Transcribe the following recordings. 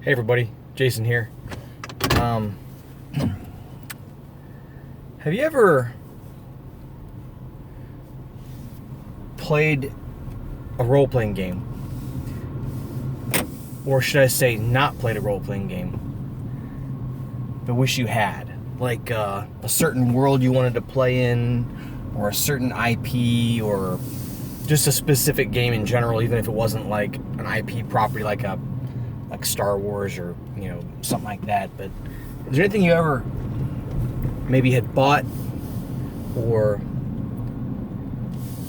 Hey everybody, Jason here. Um, have you ever played a role-playing game? Or should I say not played a role-playing game, but wish you had? Like a certain world you wanted to play in, or a certain IP, or just a specific game in general, even if it wasn't like an IP property like Star Wars or something like that. But is there anything you ever maybe had bought or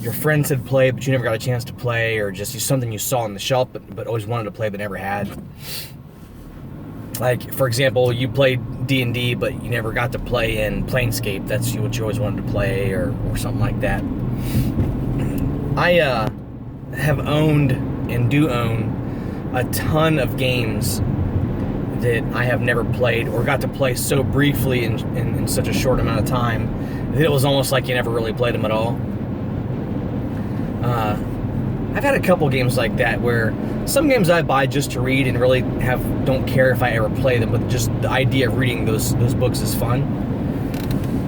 your friends had played but you never got a chance to play, or just something you saw on the shelf but always wanted to play but never had? Like, for example, you played D&D but you never got to play in Planescape. That's what you always wanted to play, or something like that. I have owned and do own a ton of games that I have never played, or got to play so briefly in such a short amount of time that it was almost like you never really played them at all. I've had a couple games like that, where some games I buy just to read and really don't care if I ever play them, but just the idea of reading those books is fun.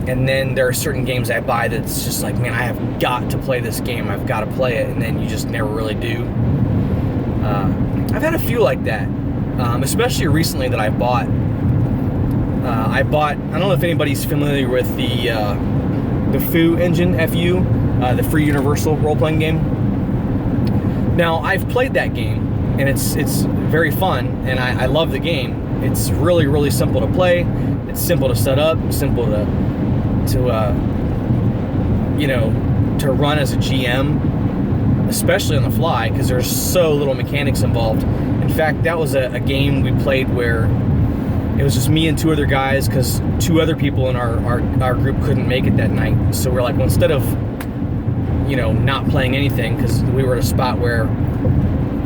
And then there are certain games I buy that's just like, man, I have got to play this game, I've got to play it, and then you just never really do. I've had a few like that, especially recently that I bought. I don't know if anybody's familiar with the Foo engine, FU, the free universal role-playing game. Now, I've played that game, and it's very fun, and I love the game. It's really, really simple to play. It's simple to set up, simple to run as a GM, especially on the fly, because there's so little mechanics involved. In fact, that was a game we played where it was just me and two other guys, because two other people in our group couldn't make it that night. So we're like, well, instead of not playing anything, because we were at a spot where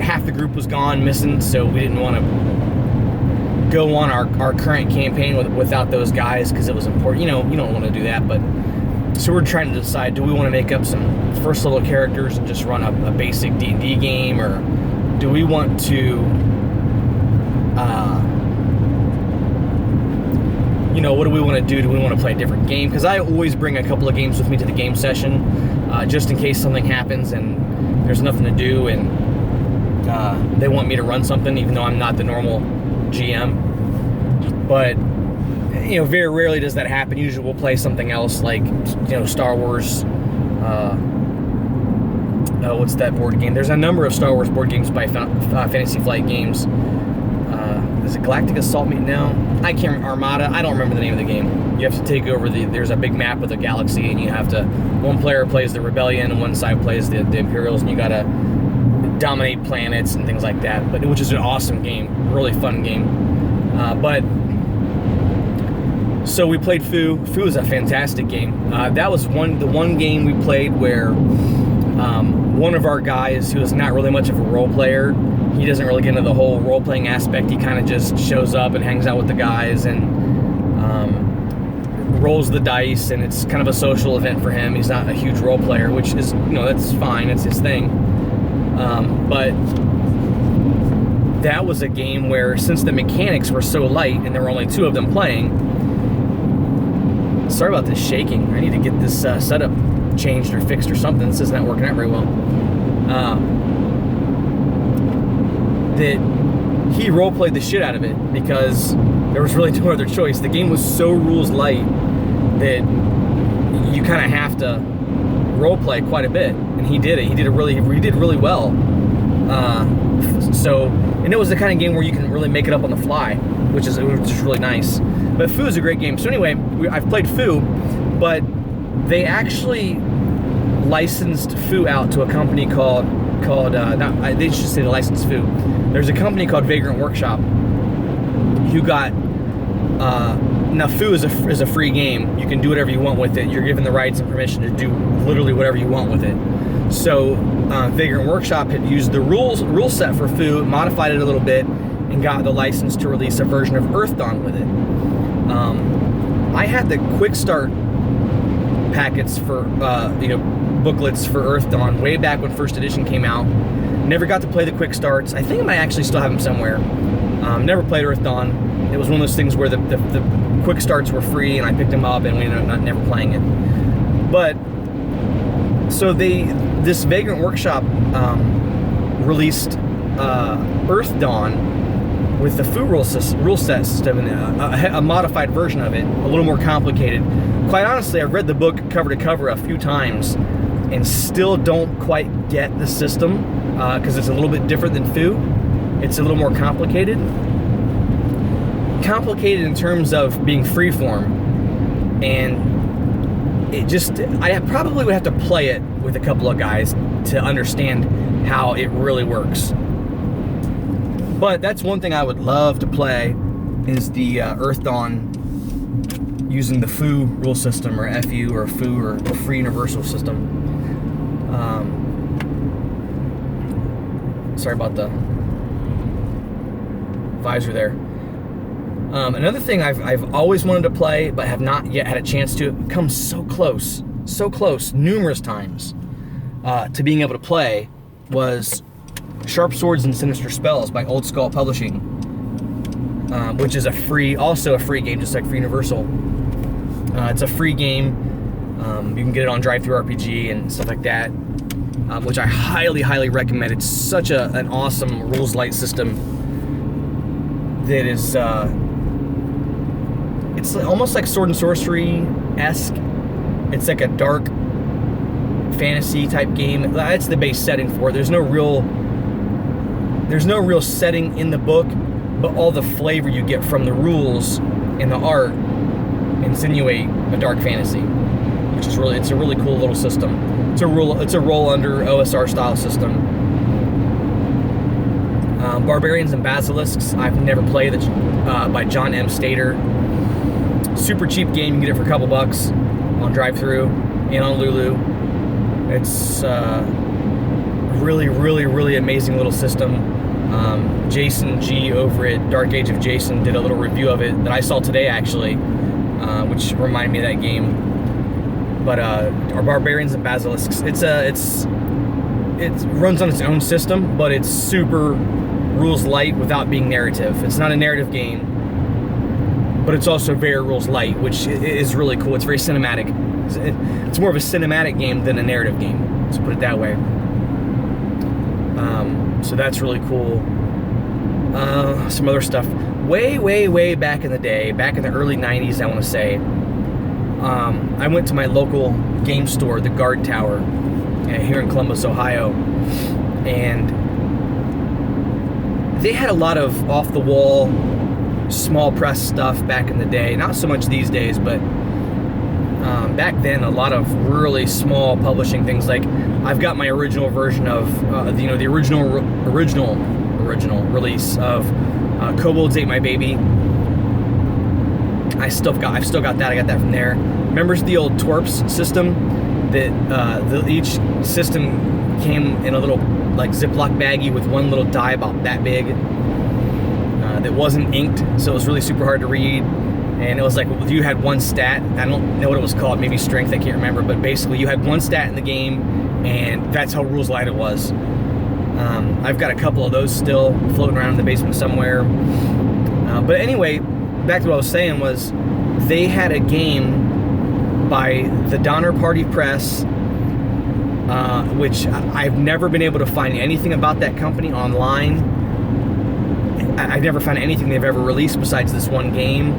half the group was gone, missing, so we didn't want to go on our current campaign without those guys, because it was important. You don't want to do that. But so we're trying to decide, do we want to make up some first level characters and just run a basic D&D game, or do we want to what do we want to do? Do we want to play a different game? Because I always bring a couple of games with me to the game session, just in case something happens and there's nothing to do, and they want me to run something, even though I'm not the normal GM. But very rarely does that happen. Usually we'll play something else, like Star Wars. What's that board game? There's a number of Star Wars board games by Fantasy Flight Games. Is it Galactic Assault? No, I can't remember. Armada. I don't remember the name of the game. You have to take over there's a big map of the galaxy, and you have to, one player plays the Rebellion and one side plays the Imperials, and you gotta dominate planets and things like that. But which is an awesome game, really fun game. So we played Foo. Foo is a fantastic game. That was the one game we played where one of our guys, who is not really much of a role player, he doesn't really get into the whole role-playing aspect. He kind of just shows up and hangs out with the guys and rolls the dice, and it's kind of a social event for him. He's not a huge role player, which is, that's fine. It's his thing. But that was a game where, since the mechanics were so light and there were only two of them playing, sorry about this shaking. I need to get this setup changed or fixed or something. This is not working out very well. That he role-played the shit out of it, because there was really no other choice. The game was so rules light that you kind of have to role-play quite a bit, and he did it. He did really well. And it was the kind of game where you can really make it up on the fly, which is really nice. But Foo is a great game. So anyway, I've played Foo, but they actually licensed Foo out to a company called they should say they licensed Foo. There's a company called Vagrant Workshop who got now Foo is a free game. You can do whatever you want with it. You're given the rights and permission to do literally whatever you want with it. So Vagrant Workshop had used the rule set for Foo, modified it a little bit, and got the license to release a version of Earthdawn with it. I had the quick start packets for booklets for Earthdawn way back when first edition came out. Never got to play the quick starts. I think I might actually still have them somewhere. Never played Earth Dawn. It was one of those things where the quick starts were free, and I picked them up, and we ended up never playing it. But so this Vagrant Workshop released Earth Dawn with the Foo rule set system, and a modified version of it, a little more complicated. Quite honestly, I've read the book cover to cover a few times and still don't quite get the system because it's a little bit different than Foo. It's a little more complicated. Complicated in terms of being freeform, and I probably would have to play it with a couple of guys to understand how it really works. But that's one thing I would love to play is the Earth Dawn using the Foo rule system, or FU, or Foo, or Free Universal System. Sorry about the visor there. Another thing I've always wanted to play but have not yet had a chance to, come so close numerous times to being able to play, was Sharp Swords and Sinister Spells by Old Skull Publishing, which is also a free game, just like Free Universal. It's a free game. You can get it on Drive-Thru-RPG and stuff like that, which I highly recommend. It's such an awesome rules light system that is it's almost like Sword and Sorcery-esque. It's like a dark fantasy type game. That's the base setting for it. There's no real setting in the book, but all the flavor you get from the rules and the art insinuate a dark fantasy, which is it's a really cool little system. It's a roll under OSR style system. Barbarians and Basilisks, I've never played, by John M. Stater. Super cheap game, you can get it for a couple bucks on Drive-Thru and on Lulu. It's really amazing little system. Jason G over at Dark Age of Jason did a little review of it that I saw today, actually, which reminded me of that game. But our Barbarians and Basilisks, it runs on its own system, but it's super rules light without being narrative. It's not a narrative game, but it's also very rules light, which is really cool. It's very cinematic. It's more of a cinematic game than a narrative game, let's put it that way. So that's really cool. Some other stuff. Way back in the day, back in the early 90s, I want to say, I went to my local game store, the Guard Tower, here in Columbus, Ohio, and they had a lot of off-the-wall, small press stuff back in the day. Not so much these days, but back then, a lot of really small publishing things. Like, I've got my original version of the original release of Kobolds Ate My Baby. I've still got that. I got that from there. Members of the old Twerps system, that each system came in a little like Ziploc baggie with one little die about that big, that wasn't inked, so it was really super hard to read. And it was like, you had one stat, I don't know what it was called, maybe strength, I can't remember, but basically you had one stat in the game, and that's how rules light it was. I've got a couple of those still floating around in the basement somewhere. But anyway, back to what I was saying was, they had a game by the Donner Party Press, which I've never been able to find anything about that company online. I've never found anything they've ever released besides this one game.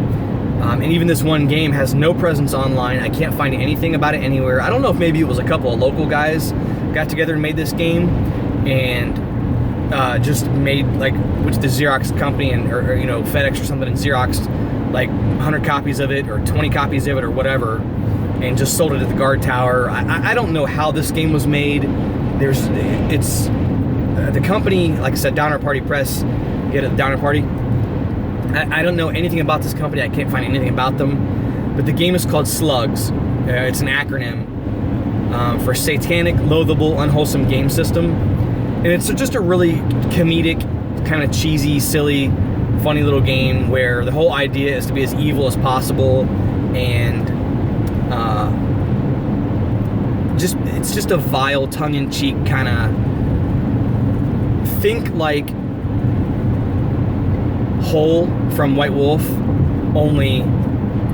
And even this one game has no presence online. I can't find anything about it anywhere. I don't know if maybe it was a couple of local guys got together and made this game, and just made, like, which the Xerox company or FedEx or something, and Xeroxed like 100 copies of it or 20 copies of it or whatever, and just sold it at the Guard Tower. I don't know how this game was made. It's the company, like I said, Donner Party Press. Get it, Donner Party. I don't know anything about this company. I can't find anything about them. But the game is called Slugs. It's an acronym for Satanic, Loathable, Unwholesome Game System. And it's just a really comedic, kind of cheesy, silly, funny little game where the whole idea is to be as evil as possible, and it's just a vile, tongue-in-cheek kind of, think like Hull from White Wolf, only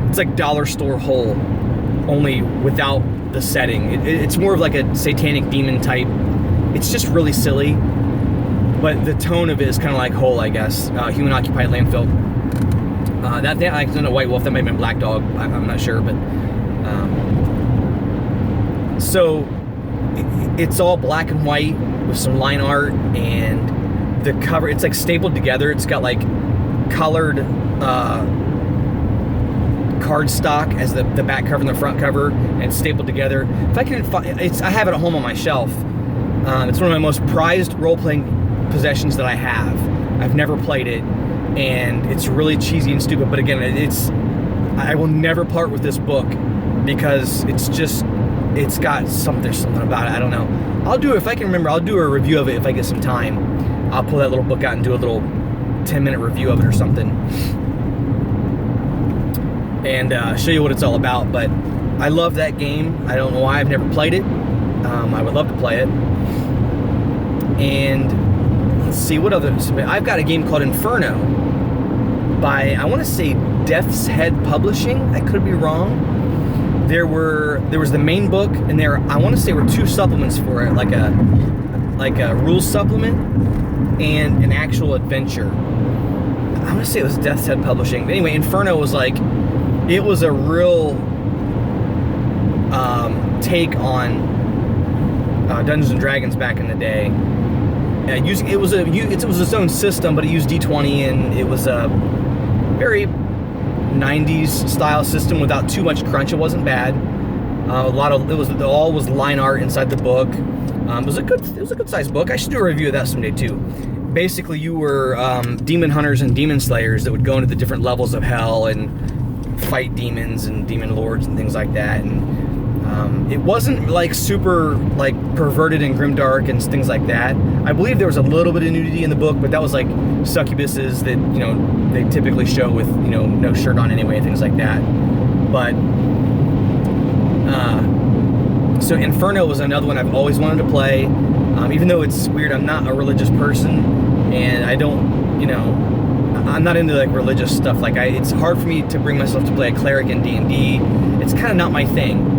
it's like dollar store Hull, only without the setting. It's more of like a satanic demon type. It's just really silly, but the tone of it is kind of like Hull, I guess. Human occupied landfill. That I don't know, White Wolf. That might have been Black Dog. I'm not sure, but so it's all black and white with some line art, and the cover, it's like stapled together. It's got like colored cardstock as the back cover and the front cover, and it's stapled together. If I can find I have it at home on my shelf. It's one of my most prized role-playing possessions that I have. I've never played it, and it's really cheesy and stupid, but again, I will never part with this book because it's got there's something about it. I don't know. I'll do it if I can remember. I'll do a review of it if I get some time. I'll pull that little book out and do a little 10-minute review of it or something, and show you what it's all about. But I love that game. I don't know why I've never played it. I would love to play it. And let's see what other. I've got a game called Inferno by, I want to say, Death's Head Publishing. I could be wrong. There was the main book, and I want to say, were 2 supplements for it, like a rules supplement and an actual adventure. I want to say it was Death's Head Publishing. But anyway, Inferno was like, it was a real take on Dungeons and Dragons back in the day. It was its own system, but it used D20, and it was a very 90s style system without too much crunch. It wasn't bad. All was line art inside the book. It was a good sized book. I should do a review of that someday too. Basically, you were demon hunters and demon slayers that would go into the different levels of hell and fight demons and demon lords and things like that. And it wasn't like super like perverted and grimdark and things like that. I believe there was a little bit of nudity in the book, but that was like succubuses that, you know, they typically show with, you know, no shirt on anyway, things like that. But so Inferno was another one I've always wanted to play. Even though it's weird, I'm not a religious person, and I don't, you know, I'm not into like religious stuff. Like it's hard for me to bring myself to play a cleric in D&D. It's kind of not my thing.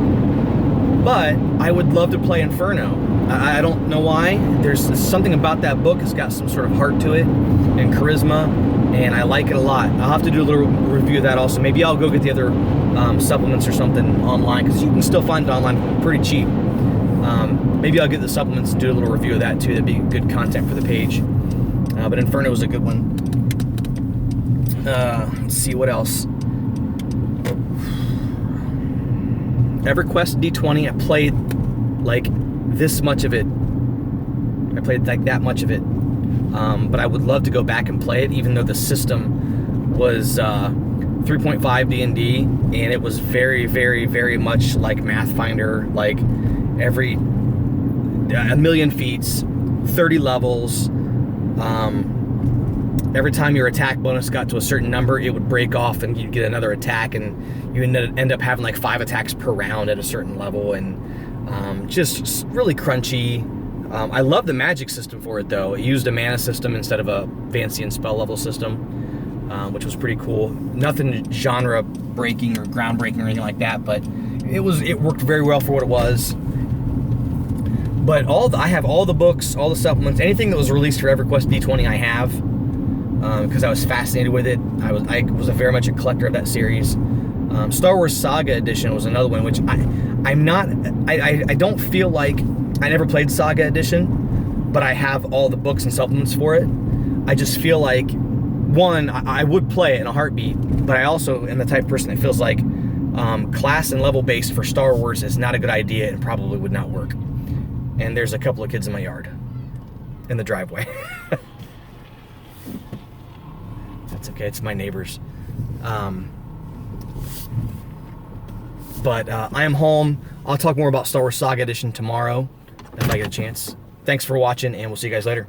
But I would love to play Inferno. I don't know why. There's something about that book. It's got some sort of heart to it and charisma, and I like it a lot. I'll have to do a little review of that also. Maybe I'll go get the other supplements or something online, because you can still find it online pretty cheap. Maybe I'll get the supplements and do a little review of that too. That'd be good content for the page. But Inferno was a good one. Let's see what else. EverQuest D20, I played like this much of it. I played like that much of it. But I would love to go back and play it, even though the system was 3.5 D&D, and it was very, very, very much like Mathfinder, like every 1,000,000 feats, 30 levels. Every time your attack bonus got to a certain number, it would break off and you'd get another attack, and you end up having like 5 attacks per round at a certain level, and just really crunchy. I love the magic system for it though. It used a mana system instead of a fancy and spell level system, which was pretty cool. Nothing genre breaking or groundbreaking or anything like that, but it worked very well for what it was. But I have all the books, all the supplements, anything that was released for EverQuest D20 I have, because I was fascinated with it. I was very much a collector of that series. Star Wars Saga Edition was another one, which I don't feel like, I never played Saga Edition, but I have all the books and supplements for it. I just feel like, one, I would play it in a heartbeat, but I also am the type of person that feels like class and level based for Star Wars is not a good idea and probably would not work. And there's a couple of kids in my yard, in the driveway. That's okay, it's my neighbors. But I am home. I'll talk more about Star Wars Saga Edition tomorrow if I get a chance. Thanks for watching, and we'll see you guys later.